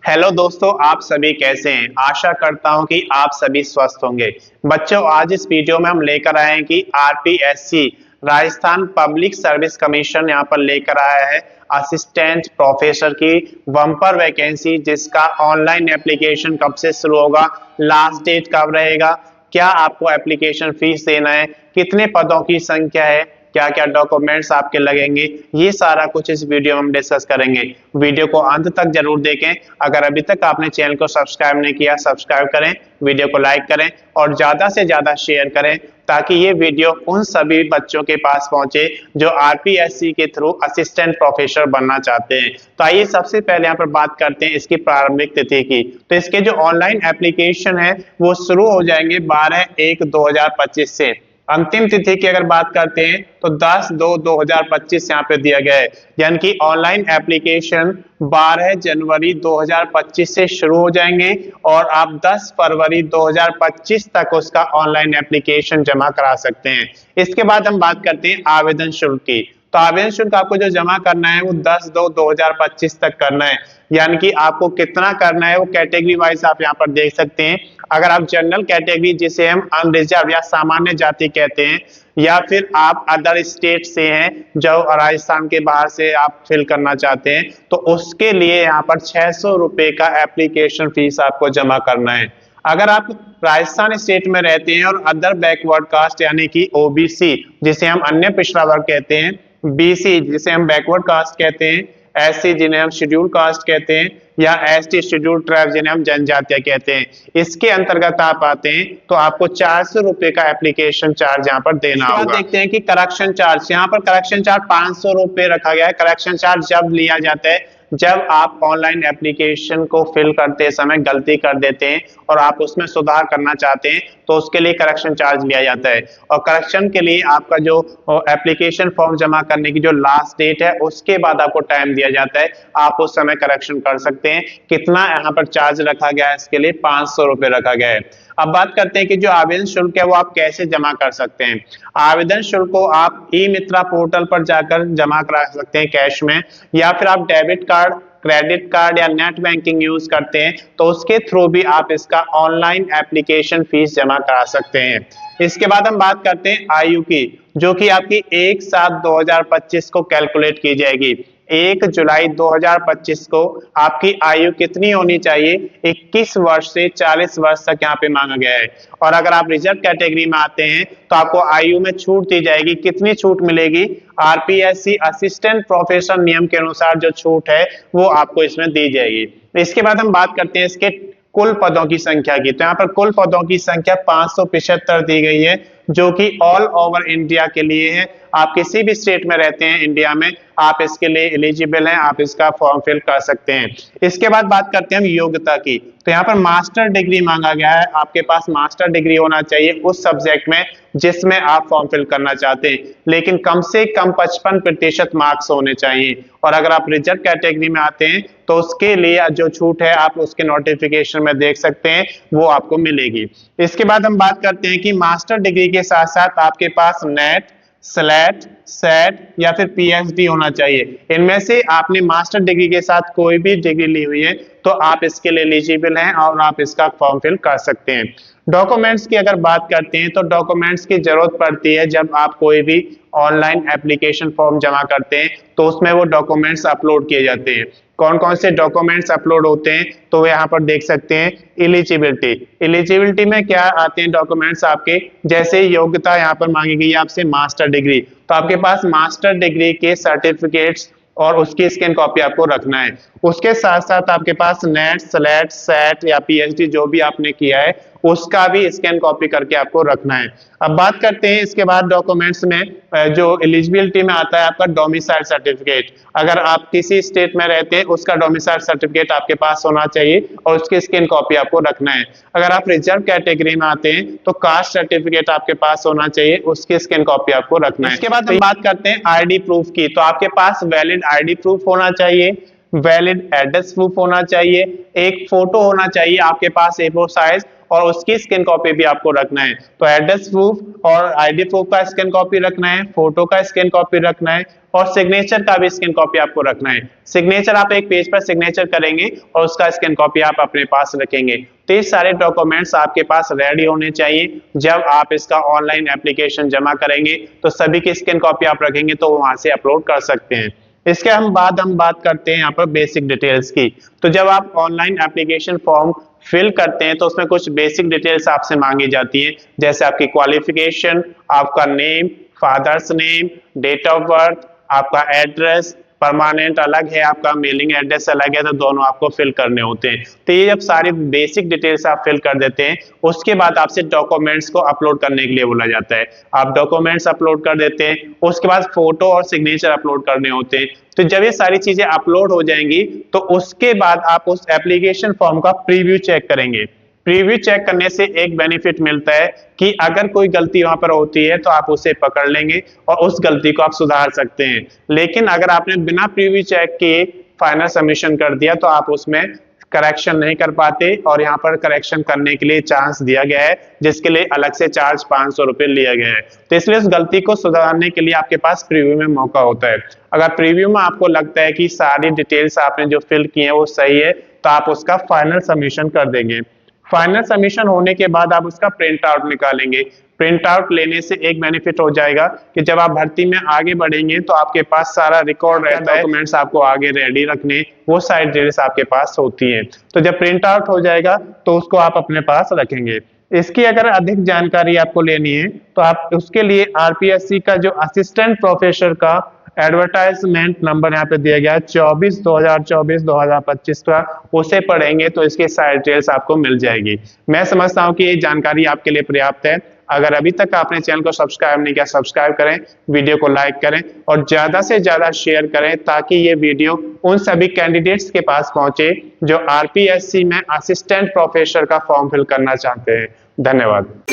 Hello दोस्तों, आप सभी कैसे हैं। आशा करता हूं कि आप सभी स्वस्थ होंगे। बच्चों, आज इस वीडियो में हम लेकर आए हैं कि RPSC Rajasthan public service commission यहाँ पर लेकर आया है असिस्टेंट प्रोफेसर की बम्पर वैकेंसी, जिसका ऑनलाइन एप्लीकेशन कब से शुरू होगा, लास्ट डेट कब रहेगा, क्या आपको एप्लीकेशन फीस देना है, कितने पदों की संख्या है, क्या क्या डॉक्यूमेंट्स आपके लगेंगे, ये सारा कुछ इस वीडियो में हम डिस्कस करेंगे। वीडियो को अंत तक जरूर देखें। अगर अभी तक आपने चैनल को सब्सक्राइब नहीं किया, सब्सक्राइब करें, वीडियो को लाइक करें और ज्यादा से ज्यादा शेयर करें, ताकि ये वीडियो उन सभी बच्चों के पास पहुंचे जो आरपीएससी के थ्रू असिस्टेंट प्रोफेसर बनना चाहते हैं। तो आइए सबसे पहले यहाँ पर बात करते हैं इसकी प्रारंभिक तिथि की। तो इसके जो ऑनलाइन एप्लीकेशन है वो शुरू हो जाएंगे 12/1/2025 से। अंतिम तिथि की अगर बात करते हैं तो 10/2/2025 यहाँ पे दिया गया है, यानी कि ऑनलाइन एप्लीकेशन 12 जनवरी 2025 से शुरू हो जाएंगे और आप 10 फरवरी 2025 तक उसका ऑनलाइन एप्लीकेशन जमा करा सकते हैं। इसके बाद हम बात करते हैं आवेदन शुल्क की। तो आवेदन शुल्क आपको जो जमा करना है वो 10/2/2025 तक करना है, यानी कि आपको कितना करना है वो कैटेगरी वाइज आप यहाँ पर देख सकते हैं। अगर आप जनरल कैटेगरी, जिसे हम अनरिजर्व या सामान्य जाति कहते हैं, या फिर आप अदर स्टेट से हैं जो राजस्थान के बाहर से आप फिल करना चाहते हैं, तो उसके लिए यहाँ पर 600 रुपए का एप्लीकेशन फीस आपको जमा करना है। अगर आप राजस्थान स्टेट में रहते हैं और अदर बैकवर्ड कास्ट यानी कि ओबीसी, जिसे हम अन्य पिछड़ा वर्ग कहते हैं, बीसी जिसे हम बैकवर्ड कास्ट कहते हैं, एससी जिन्हें हम शेड्यूल कास्ट कहते हैं, या एसटी शेड्यूल ट्राइब जिन्हें हम जनजातीय कहते हैं, इसके अंतर्गत आप आते हैं तो आपको 400 रुपए का एप्लीकेशन चार्ज यहाँ पर देना होगा। देखते हैं कि करेक्शन चार्ज, यहाँ पर करेक्शन चार्ज 500 रुपए रखा गया है। करेक्शन चार्ज जब लिया जाता है जब आप ऑनलाइन एप्लीकेशन को फिल करते समय गलती कर देते हैं और आप उसमें सुधार करना चाहते हैं, तो उसके लिए करेक्शन चार्ज लिया जाता है। और करेक्शन के लिए आपका जो एप्लीकेशन फॉर्म जमा करने की जो लास्ट डेट है उसके बाद आपको टाइम दिया जाता है, आप उस समय करेक्शन कर सकते हैं। कितना यहाँ पर चार्ज रखा गया है, इसके लिए 500 रुपए रखा गया है। अब बात करते हैं कि जो आवेदन शुल्क है वो आप कैसे जमा कर सकते हैं। आवेदन शुल्क को आप ई मित्रा पोर्टल पर जाकर जमा करा सकते हैं कैश में, या फिर आप डेबिट कार्ड, क्रेडिट कार्ड या नेट बैंकिंग यूज करते हैं तो उसके थ्रू भी आप इसका ऑनलाइन एप्लीकेशन फीस जमा करा सकते हैं। इसके बाद हम बात करते हैं आयु की, जो कि आपकी 1/7/2025 को कैलकुलेट की जाएगी। 1 जुलाई 2025 को आपकी आयु कितनी होनी चाहिए, 21 वर्ष से 40 वर्ष तक यहाँ पे मांगा गया है। और अगर आप रिजर्व कैटेगरी में आते हैं तो आपको आयु में छूट दी जाएगी। कितनी छूट मिलेगी, आरपीएससी असिस्टेंट प्रोफेसर नियम के अनुसार जो छूट है वो आपको इसमें दी जाएगी। इसके बाद हम बात करते हैं इसके कुल पदों की संख्या की। तो यहाँ पर कुल पदों की संख्या 575 दी गई है, जो कि ऑल ओवर इंडिया के लिए है। आप किसी भी स्टेट में रहते हैं इंडिया में, आप इसके लिए एलिजिबल हैं, आप इसका फॉर्म फिल कर सकते हैं। इसके बाद बात करते हैं हम योग्यता की। तो यहाँ पर मास्टर डिग्री मांगा गया है, आपके पास मास्टर डिग्री होना चाहिए उस सब्जेक्ट में जिसमें आप फॉर्म फिल करना चाहते हैं, लेकिन कम से कम 55% मार्क्स होने चाहिए। और अगर आप रिजर्व कैटेगरी में आते हैं तो उसके लिए जो छूट है आप उसके नोटिफिकेशन में देख सकते हैं, वो आपको मिलेगी। इसके बाद हम बात करते हैं कि मास्टर डिग्री के साथ साथ आपके पास नेट, स्लेट, सेट या फिर पीएचडी होना चाहिए। इनमें से आपने मास्टर डिग्री के साथ कोई भी डिग्री ली हुई है तो आप इसके लिए एलिजिबल हैं और आप इसका फॉर्म फिल कर सकते हैं। डॉक्यूमेंट्स की अगर बात करते हैं तो डॉक्यूमेंट्स की जरूरत पड़ती है जब आप कोई भी ऑनलाइन एप्लीकेशन फॉर्म जमा करते हैं तो उसमें वो डॉक्यूमेंट्स अपलोड किए जाते हैं। कौन कौन से डॉक्यूमेंट्स अपलोड होते हैं तो वो यहाँ पर देख सकते हैं। एलिजिबिलिटी में क्या आते हैं डॉक्यूमेंट्स आपके, जैसे योग्यता यहाँ पर मांगी गई है आपसे मास्टर डिग्री, तो आपके पास मास्टर डिग्री के सर्टिफिकेट्स और उसकी स्कैन कॉपी आपको रखना है। उसके साथ साथ आपके पास नेट, स्लेट, सेट या पीएचडी जो भी आपने किया है उसका भी स्कैन कॉपी करके आपको रखना है। अब बात करते हैं इसके बाद डॉक्यूमेंट्स में जो एलिजिबिलिटी में आता है आपका डोमिसाइल सर्टिफिकेट। अगर आप किसी स्टेट में रहते हैं उसका डोमिसाइल सर्टिफिकेट आपके पास होना चाहिए और उसकी स्कैन कॉपी आपको रखना है। अगर आप रिजर्व कैटेगरी में आते हैं तो कास्ट सर्टिफिकेट आपके पास होना चाहिए, उसकी स्कैन कॉपी आपको रखना है। इसके बाद हम बात करते हैं आईडी प्रूफ की। तो आपके पास वैलिड आईडी प्रूफ होना चाहिए, वैलिड एड्रेस प्रूफ होना चाहिए, एक फोटो होना चाहिए आपके पास A4 साइज, और उसकी स्कैन कॉपी भी आपको रखना है। तो एड्रेस प्रूफ और आईडी प्रूफ का स्कैन कॉपी रखना है, फोटो का स्कैन कॉपी रखना है और सिग्नेचर का भी स्कैन कॉपी आपको रखना है। सिग्नेचर आप एक पेज पर सिग्नेचर करेंगे और उसका स्कैन कॉपी आप अपने पास रखेंगे। तो ये सारे डॉक्यूमेंट्स आपके पास रेडी होने चाहिए। जब आप इसका ऑनलाइन एप्लीकेशन जमा करेंगे तो सभी की स्कैन कॉपी आप रखेंगे तो वहां से अपलोड कर सकते हैं। इसके हम बात करते हैं यहाँ पर बेसिक डिटेल्स की। तो जब आप ऑनलाइन एप्लीकेशन फॉर्म फिल करते हैं तो उसमें कुछ बेसिक डिटेल्स आपसे मांगी जाती है, जैसे आपकी क्वालिफिकेशन, आपका name, father's name, date of birth, आपका एड्रेस, परमानेंट अलग है, आपका मेलिंग एड्रेस अलग है, तो दोनों आपको फिल करने होते हैं। तो ये जब सारी बेसिक डिटेल्स आप फिल कर देते हैं उसके बाद आपसे डॉक्यूमेंट्स को अपलोड करने के लिए बोला जाता है। आप डॉक्यूमेंट्स अपलोड कर देते हैं, उसके बाद फोटो और सिग्नेचर अपलोड करने होते हैं। तो जब ये सारी चीजें अपलोड हो जाएंगी तो उसके बाद आप उस एप्लीकेशन फॉर्म का प्रीव्यू चेक करेंगे। प्रीव्यू चेक करने से एक बेनिफिट मिलता है कि अगर कोई गलती वहां पर होती है तो आप उसे पकड़ लेंगे और उस गलती को आप सुधार सकते हैं। लेकिन अगर आपने बिना प्रीव्यू चेक किए फाइनल सबमिशन कर दिया तो आप उसमें करेक्शन नहीं कर पाते और यहाँ पर करेक्शन करने के लिए चांस दिया गया है, जिसके लिए अलग से चार्ज 500 रुपये लिया गया है। तो इसलिए उस गलती को सुधारने के लिए आपके पास प्रीव्यू में मौका होता है। अगर प्रीव्यू में आपको लगता है कि सारी डिटेल्स आपने जो फिल की है वो सही है तो आप उसका फाइनल सबमिशन कर देंगे। फाइनल सबमिशन होने के बाद आप उसका प्रिंट आउट निकालेंगे। प्रिंट आउट लेने से एक बेनिफिट हो जाएगा कि जब आप भर्ती में आगे बढ़ेंगे तो आपके पास सारा रिकॉर्ड रहता है, डॉक्यूमेंट्स आपको आगे रेडी रखने, वो सारी डिटेल्स आपके पास होती है। तो जब प्रिंट आउट हो जाएगा तो उसको आप अपने पास रखेंगे। इसकी अगर अधिक जानकारी आपको लेनी है तो आप उसके लिए आरपीएससी का जो असिस्टेंट प्रोफेसर का एडवर्टाइजमेंट नंबर यहाँ पे दिया गया है 2024 का, उसे पढ़ेंगे तो इसके सारी डिटेल्स आपको मिल जाएगी। मैं समझता हूँ कि ये जानकारी आपके लिए पर्याप्त है। अगर अभी तक आपने चैनल को सब्सक्राइब नहीं किया, सब्सक्राइब करें, वीडियो को लाइक करें और ज्यादा से ज्यादा शेयर करें ताकि ये वीडियो उन सभी कैंडिडेट्स के पास पहुंचे जो आरपीएससी में असिस्टेंट प्रोफेसर का फॉर्म फिल करना चाहते हैं। धन्यवाद।